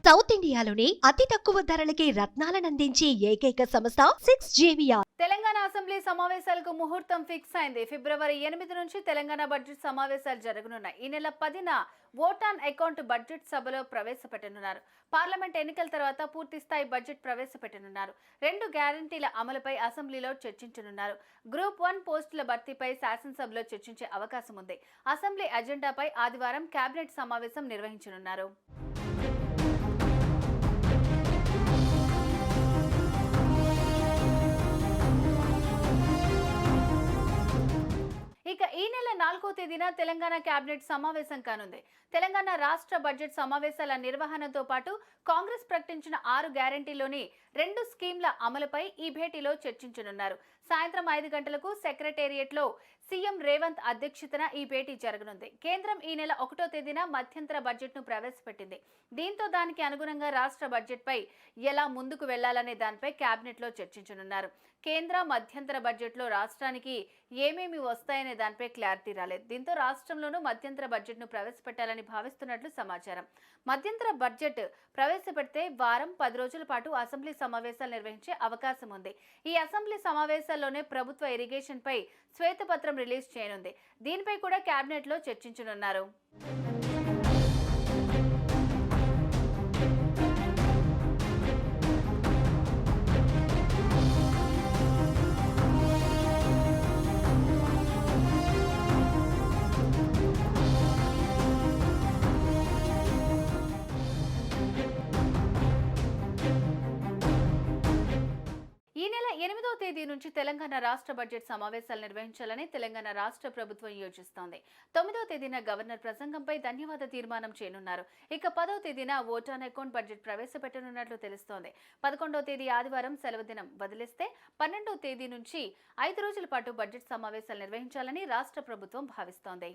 South ఇండియాలోని అతి తక్కువ ధరలకి రత్నాలనందించే ఏకైక సంస్థ 6JVR. తెలంగాణ అసెంబ్లీ సమావేశాలకు ముహూర్తం ఫిక్స్ అయింది. ఫిబ్రవరి 8 నుంచి తెలంగాణ బడ్జెట్ సమావేశాలు జరగనున్నాయి. ఈ నెల 10న ఓట్ ఆన్ అకౌంట్ బడ్జెట్ సభలో ప్రవేశపెట్టనున్నారు. పార్లమెంట్ ఎన్నికల తర్వాత పూర్తి స్థాయి బడ్జెట్ ప్రవేశపెట్టనున్నారు. 2 గ్యారంటీల అమలుపై అసెంబ్లీలో చర్చించనున్నారు. గ్రూప్ 1 పోస్టుల భర్తీపై శాసనసభలో చర్చించే అవకాశం ఉంది. అసెంబ్లీ అజెండాపై ఆదివారం కేబినెట్ సమావేశం నిర్వహించనున్నారు. ఇక ఈ నెల 4వ తేదీన తెలంగాణ కేబినెట్ సమావేశం కానుంది. తెలంగాణ రాష్ట్ర బడ్జెట్ సమావేశాల నిర్వహణతో పాటు కాంగ్రెస్ ప్రకటించిన 6 గ్యారంటీలోని 2 స్కీమ్ల అమలుపై ఈ భేటీలో చర్చించనున్నారు. సాయంత్రం 5 గంటలకు సెక్రటేరియట్లో సీఎం రేవంత్ అధ్యక్షతన ఈ భేటీ జరగనుంది. కేంద్రం ఈ నెల 1వ తేదీన మధ్యంతర బడ్జెట్ను ప్రవేశపెట్టింది. దీంతో దానికి అనుగుణంగా రాష్ట్ర బడ్జెట్పై ఎలా ముందుకు వెళ్లాలనే దానిపై కేబినెట్లో చర్చించనున్నారు. కేంద్ర మధ్యంతర బడ్జెట్లో రాష్ట్రానికి ఏమేమి వస్తాయనే దానిపై క్లారిటీ రాలేదు. దీంతో రాష్ట్రంలోనూ మధ్యంతర బడ్జెట్ను ప్రవేశపెట్టాలని భావిస్తున్నట్లు సమాచారం. మధ్యంతర బడ్జెట్ ప్రవేశపెడితే వారం 10 రోజుల పాటు అసెంబ్లీ సమావేశాలు నిర్వహించే అవకాశం ఉంది. ఈ అసెంబ్లీ సమావేశాల్లోనే ప్రభుత్వ ఇరిగేషన్ పై శ్వేతపత్రం రిలీజ్ చేయనుంది. దీనిపై కూడా కేబినెట్ లో చర్చించనున్నారు. ఈ నెల 8వ తేదీ నుంచి తెలంగాణ రాష్ట్ర బడ్జెట్ సమావేశాలు నిర్వహించాలని తెలంగాణ రాష్ట్ర ప్రభుత్వం యోచిస్తోంది. 9వ తేదీన గవర్నర్ ప్రసంగంపై ధన్యవాద తీర్మానం చేయనున్నారు. ఇక 10వ తేదీన ఓట్ ఆన్ అకౌంట్ బడ్జెట్ ప్రవేశపెట్టనున్నట్లు తెలుస్తోంది. 11వ తేదీ ఆదివారం సెలవు దినం వదిలిస్తే 12వ తేదీ నుంచి 5 రోజుల పాటు బడ్జెట్ సమావేశాలు నిర్వహించాలని రాష్ట్ర ప్రభుత్వం భావిస్తోంది.